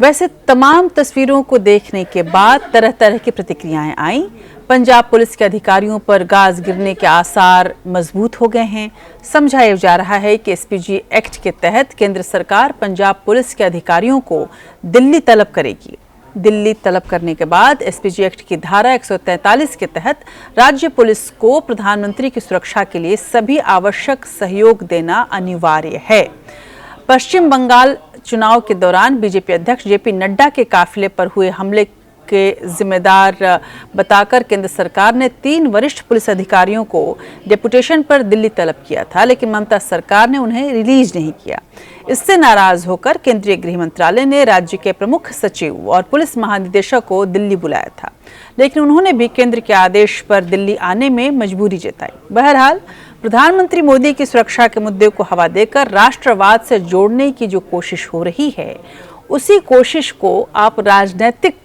वैसे तमाम तस्वीरों को देखने के बाद तरह तरह की प्रतिक्रियाएं आईं। पंजाब पुलिस के अधिकारियों पर गाज गिरने के आसार मजबूत हो गए हैं। समझाया जा रहा है कि एसपीजी एक्ट के तहत केंद्र सरकार पंजाब पुलिस के अधिकारियों को दिल्ली तलब करेगी। दिल्ली तलब करने के बाद एसपीजी एक्ट की धारा 143 के तहत राज्य पुलिस को प्रधानमंत्री की सुरक्षा के लिए सभी आवश्यक सहयोग देना अनिवार्य है। पश्चिम बंगाल चुनाव के दौरान बीजेपी अध्यक्ष जेपी नड्डा के काफिले पर हुए हमले के जिम्मेदार बताकर केंद्र सरकार ने 3 वरिष्ठ पुलिस अधिकारियों को डेपुटेशन पर दिल्ली तलब किया था, लेकिन ममता सरकार ने उन्हें रिलीज नहीं किया। इससे नाराज होकर केंद्रीय गृह मंत्रालय ने राज्य के प्रमुख सचिव और पुलिस महानिदेशक को दिल्ली बुलाया था, लेकिन उन्होंने भी केंद्र के आदेश पर दिल्ली आने में मजबूरी जताई। बहरहाल प्रधानमंत्री मोदी की सुरक्षा के मुद्दे को हवा देकर राष्ट्रवाद से जोड़ने की जो कोशिश हो रही है, उसी कोशिश को आप राजनीतिक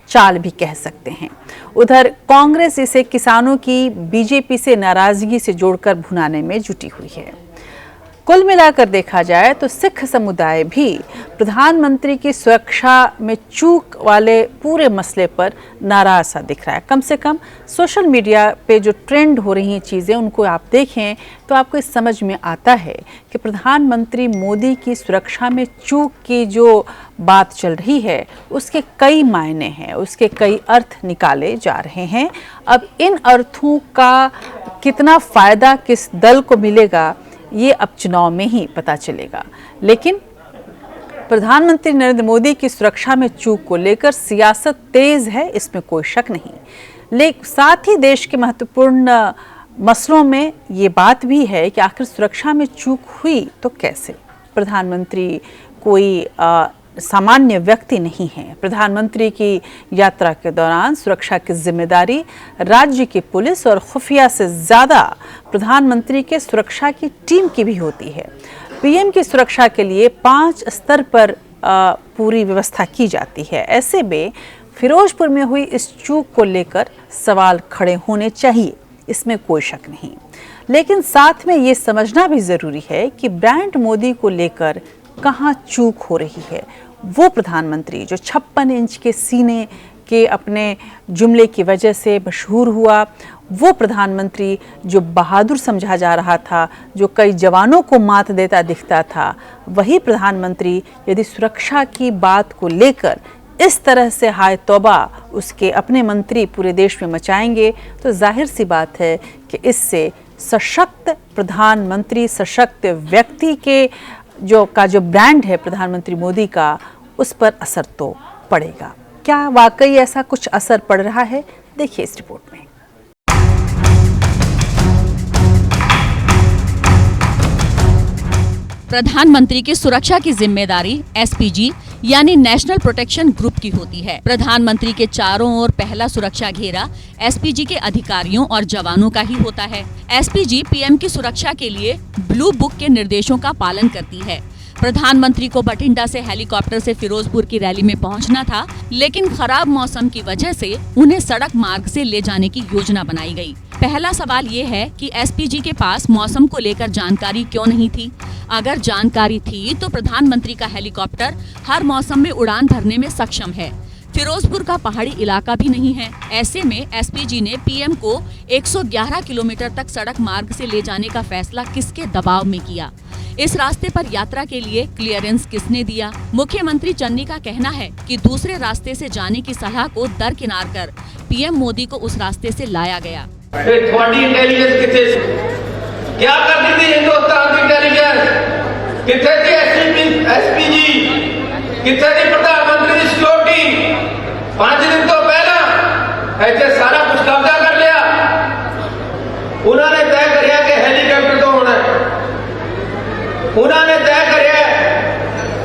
चाल भी कह सकते हैं। उधर कांग्रेस इसे किसानों की बीजेपी से नाराजगी से जोड़कर भुनाने में जुटी हुई है। कुल मिलाकर देखा जाए तो सिख समुदाय भी प्रधानमंत्री की सुरक्षा में चूक वाले पूरे मसले पर नाराज सा दिख रहा है। कम से कम सोशल मीडिया पे जो ट्रेंड हो रही हैं चीज़ें, उनको आप देखें तो आपको इस समझ में आता है कि प्रधानमंत्री मोदी की सुरक्षा में चूक की जो बात चल रही है उसके कई मायने हैं, उसके कई अर्थ निकाले जा रहे हैं। अब इन अर्थों का कितना फ़ायदा किस दल को मिलेगा ये अब चुनाव में ही पता चलेगा, लेकिन प्रधानमंत्री नरेंद्र मोदी की सुरक्षा में चूक को लेकर सियासत तेज है, इसमें कोई शक नहीं। लेकिन साथ ही देश के महत्वपूर्ण मसलों में ये बात भी है कि आखिर सुरक्षा में चूक हुई तो कैसे। प्रधानमंत्री कोई सामान्य व्यक्ति नहीं है। प्रधानमंत्री की यात्रा के दौरान सुरक्षा की जिम्मेदारी राज्य की पुलिस और खुफिया से ज़्यादा प्रधानमंत्री के सुरक्षा की टीम की भी होती है। पीएम की सुरक्षा के लिए 5 स्तर पर पूरी व्यवस्था की जाती है। ऐसे में फिरोजपुर में हुई इस चूक को लेकर सवाल खड़े होने चाहिए, इसमें कोई शक नहीं। लेकिन साथ में ये समझना भी ज़रूरी है कि ब्रांड मोदी को लेकर कहाँ चूक हो रही है। वो प्रधानमंत्री जो 56 इंच के सीने के अपने जुमले की वजह से मशहूर हुआ, वो प्रधानमंत्री जो बहादुर समझा जा रहा था, जो कई जवानों को मात देता दिखता था, वही प्रधानमंत्री यदि सुरक्षा की बात को लेकर इस तरह से हाय तौबा उसके अपने मंत्री पूरे देश में मचाएंगे तो जाहिर सी बात है कि इससे सशक्त प्रधानमंत्री, सशक्त व्यक्ति के जो ब्रांड है प्रधानमंत्री मोदी का, उस पर असर तो पड़ेगा। क्या वाकई ऐसा कुछ असर पड़ रहा है? देखिए इस रिपोर्ट में। प्रधानमंत्री की सुरक्षा की जिम्मेदारी एसपीजी यानी नेशनल प्रोटेक्शन ग्रुप की होती है। प्रधानमंत्री के चारों ओर पहला सुरक्षा घेरा एसपीजी के अधिकारियों और जवानों का ही होता है। एसपीजी पीएम की सुरक्षा के लिए ब्लू बुक के निर्देशों का पालन करती है। प्रधानमंत्री को बठिंडा से हेलीकॉप्टर से फिरोजपुर की रैली में पहुंचना था, लेकिन खराब मौसम की वजह से उन्हें सड़क मार्ग से ले जाने की योजना बनाई गई। पहला सवाल ये है कि एसपीजी के पास मौसम को लेकर जानकारी क्यों नहीं थी? अगर जानकारी थी तो प्रधानमंत्री का हेलीकॉप्टर हर मौसम में उड़ान भरने में सक्षम है। फिरोजपुर का पहाड़ी इलाका भी नहीं है। ऐसे में एसपीजी ने पीएम को 111 किलोमीटर तक सड़क मार्ग से ले जाने का फैसला किसके दबाव में किया? इस रास्ते पर यात्रा के लिए क्लियरेंस किसने दिया? मुख्यमंत्री चन्नी का कहना है कि दूसरे रास्ते से जाने की सलाह को दरकिनार कर पीएम मोदी को उस रास्ते से लाया गया। थोड़ी इंटेलिजेंस किथे क्या करती थी हिंदुस्तान की इंटेलिजेंस? किथे थी एसपीजी? किथे थी प्रधानमंत्री की सिक्योरिटी? 5 दिन तो पहला ऐसे सारा कुछ कब्जा कर लिया। उन्होंने तय करिया कि हेलीकॉप्टर तो होना है। उन्होंने तय करिया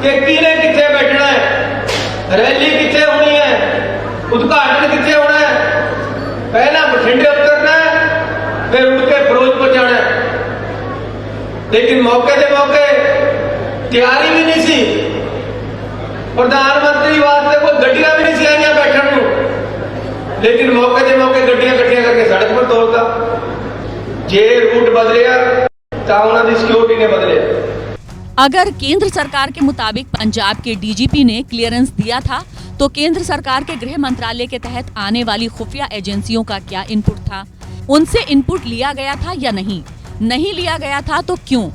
कि किने किथे बैठना है, रैली किथे होनी है, उद्घाटन किथे होना है। पहला बठिंडे उतरना है, फिर उठ के फिरोजपुर जाना है। लेकिन मौके दे मौके तैयारी भी नहीं सी। प्रधानमंत्री वास्ते कोई गड्डियां भी नहीं सी आईयां बैठन नूं, लेकिन मौके दे मौके गड्डियां करके सड़क पर तोड़ता। जे रूट बदलिया तां उन्हां दी सिक्योरिटी ने बदलिया। अगर केंद्र सरकार के मुताबिक पंजाब के डीजीपी ने क्लियरेंस दिया था, तो केंद्र सरकार के गृह मंत्रालय के तहत आने वाली खुफिया एजेंसियों का क्या इनपुट था? उनसे इनपुट लिया गया था या नहीं? नहीं लिया गया था तो क्यों?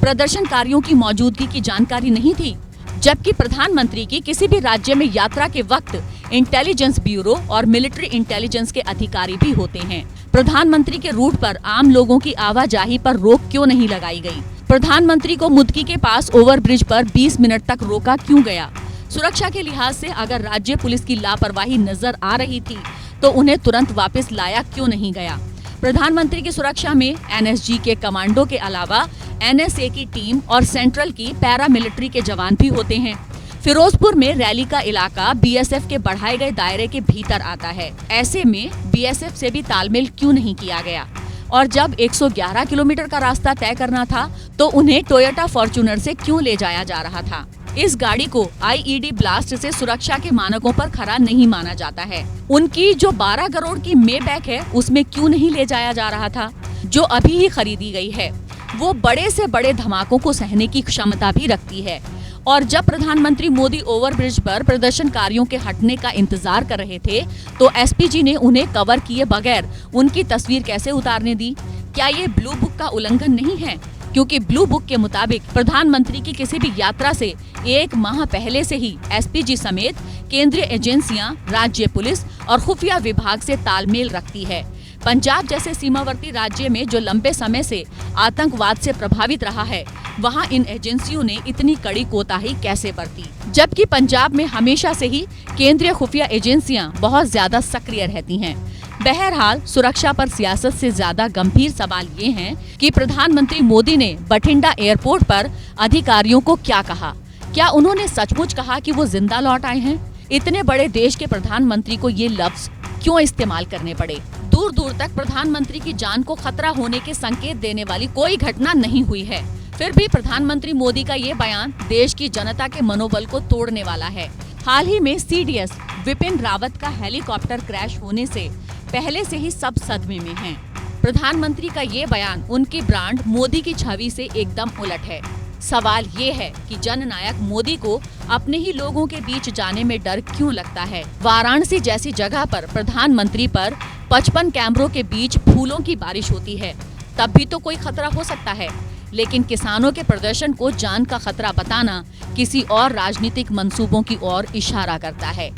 प्रदर्शनकारियों की मौजूदगी की जानकारी नहीं थी, जबकि प्रधानमंत्री की किसी भी राज्य में यात्रा के वक्त इंटेलिजेंस ब्यूरो और मिलिट्री इंटेलिजेंस के अधिकारी भी होते हैं। प्रधानमंत्री के रूट पर आम लोगों की आवाजाही पर रोक क्यों नहीं लगाई गई? प्रधानमंत्री को मुद्गी के पास ओवरब्रिज पर 20 मिनट तक रोका क्यों गया? सुरक्षा के लिहाज से अगर राज्य पुलिस की लापरवाही नजर आ रही थी, तो उन्हें तुरंत वापस लाया क्यों नहीं गया? प्रधानमंत्री की सुरक्षा में एनएसजी के कमांडो के अलावा एनएसए की टीम और सेंट्रल की पैरामिलिट्री के जवान भी होते हैं। फिरोजपुर में रैली का इलाका बीएसएफ के बढ़ाए गए दायरे के भीतर आता है। ऐसे में बीएसएफ से भी तालमेल क्यों नहीं किया गया? और जब 111 किलोमीटर का रास्ता तय करना था, तो उन्हें टोयोटा फॉर्च्यूनर से क्यों ले जाया जा रहा था? इस गाड़ी को आईईडी ब्लास्ट से सुरक्षा के मानकों पर खरा नहीं माना जाता है। उनकी जो 12 करोड़ की मेबैक है, उसमें क्यों नहीं ले जाया जा रहा था, जो अभी ही खरीदी गई है? वो बड़े से बड़े धमाकों को सहने की क्षमता भी रखती है। और जब प्रधानमंत्री मोदी ओवरब्रिज पर प्रदर्शनकारियों के हटने का इंतजार कर रहे थे, तो एसपीजी ने उन्हें कवर किए बगैर उनकी तस्वीर कैसे उतारने दी? क्या ये ब्लू बुक का उल्लंघन नहीं है? क्योंकि ब्लू बुक के मुताबिक प्रधानमंत्री की किसी भी यात्रा से 1 माह पहले से ही एसपीजी समेत केंद्रीय एजेंसियां, राज्य पुलिस और खुफिया विभाग से तालमेल रखती है। पंजाब जैसे सीमावर्ती राज्य में जो लंबे समय से आतंकवाद से प्रभावित रहा है, वहां इन एजेंसियों ने इतनी कड़ी कोताही कैसे बरती? जबकि पंजाब में हमेशा से ही केंद्रीय खुफिया एजेंसियां बहुत ज्यादा सक्रिय रहती हैं। बहरहाल, सुरक्षा पर सियासत से ज्यादा गंभीर सवाल ये हैं कि प्रधानमंत्री मोदी ने बठिंडा एयरपोर्ट पर अधिकारियों को क्या कहा? क्या उन्होंने सचमुच कहा कि वो जिंदा लौट आए हैं? इतने बड़े देश के प्रधानमंत्री को ये लफ्ज क्यों इस्तेमाल करने पड़े? दूर दूर तक प्रधानमंत्री की जान को खतरा होने के संकेत देने वाली कोई घटना नहीं हुई है। फिर भी प्रधानमंत्री मोदी का ये बयान देश की जनता के मनोबल को तोड़ने वाला है। हाल ही में सीडीएस विपिन रावत का हेलीकॉप्टर क्रैश होने से पहले से ही सब सदमे में हैं। प्रधानमंत्री का ये बयान उनकी ब्रांड मोदी की छवि से एकदम उलट है। सवाल ये है कि जननायक मोदी को अपने ही लोगों के बीच जाने में डर क्यों लगता है? वाराणसी जैसी जगह पर प्रधानमंत्री पर 55 कैमरों के बीच फूलों की बारिश होती है, तब भी तो कोई खतरा हो सकता है। लेकिन किसानों के प्रदर्शन को जान का खतरा बताना किसी और राजनीतिक मंसूबों की ओर इशारा करता है।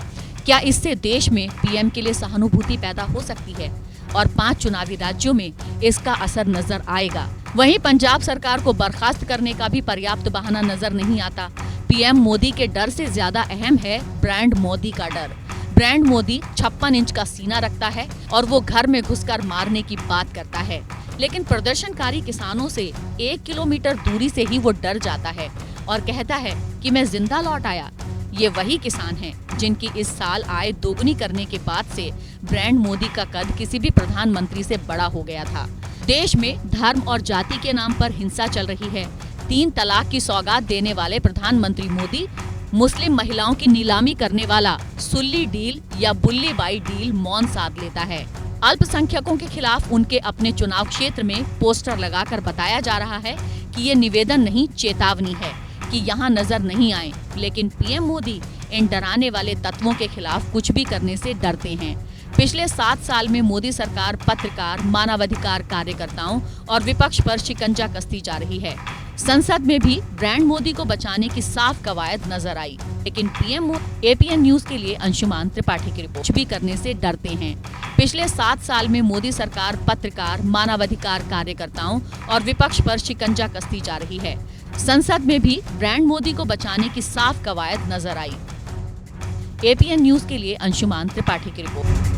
क्या इससे देश में पीएम के लिए सहानुभूति पैदा हो सकती है? और 5 चुनावी राज्यों में इसका असर नजर आएगा। वहीं पंजाब सरकार को बर्खास्त करने का भी पर्याप्त बहाना नजर नहीं आता। पीएम मोदी के डर से ज्यादा अहम है ब्रांड मोदी का डर। ब्रांड मोदी 56 इंच का सीना रखता है और वो घर में घुसकर मारने की बात करता है, लेकिन प्रदर्शनकारी किसानों से 1 किलोमीटर दूरी से ही वो डर जाता है और कहता है कि मैं जिंदा लौट आया। ये वही किसान हैं जिनकी इस साल आय दोगुनी करने के बाद से ब्रांड मोदी का कद किसी भी प्रधानमंत्री से बड़ा हो गया था। देश में धर्म और जाति के नाम पर हिंसा चल रही है। 3 तलाक की सौगात देने वाले प्रधानमंत्री मोदी मुस्लिम महिलाओं की नीलामी करने वाला सुल्ली डील या बुल्ली बाई डील मौन साध लेता है। अल्पसंख्यकों के खिलाफ उनके अपने चुनाव क्षेत्र में पोस्टर लगाकर बताया जा रहा है कि ये निवेदन नहीं, चेतावनी है कि यहाँ नजर नहीं आए। लेकिन पीएम मोदी इन डराने वाले तत्वों के खिलाफ कुछ भी करने से डरते हैं। पिछले 7 साल में मोदी सरकार पत्रकार, मानवाधिकार कार्यकर्ताओं और विपक्ष पर शिकंजा कसती जा रही है। संसद में भी ब्रांड मोदी को बचाने की साफ कवायद नजर आई, लेकिन पीएम एपीएन न्यूज के लिए अंशुमान त्रिपाठी की रिपोर्ट भी करने से डरते हैं। पिछले 7 साल में मोदी सरकार पत्रकार, मानवाधिकार कार्यकर्ताओं और विपक्ष पर शिकंजा कसती जा रही है। संसद में भी ब्रांड मोदी को बचाने की साफ कवायद नजर आई। एपीएन न्यूज के लिए अंशुमान त्रिपाठी की रिपोर्ट।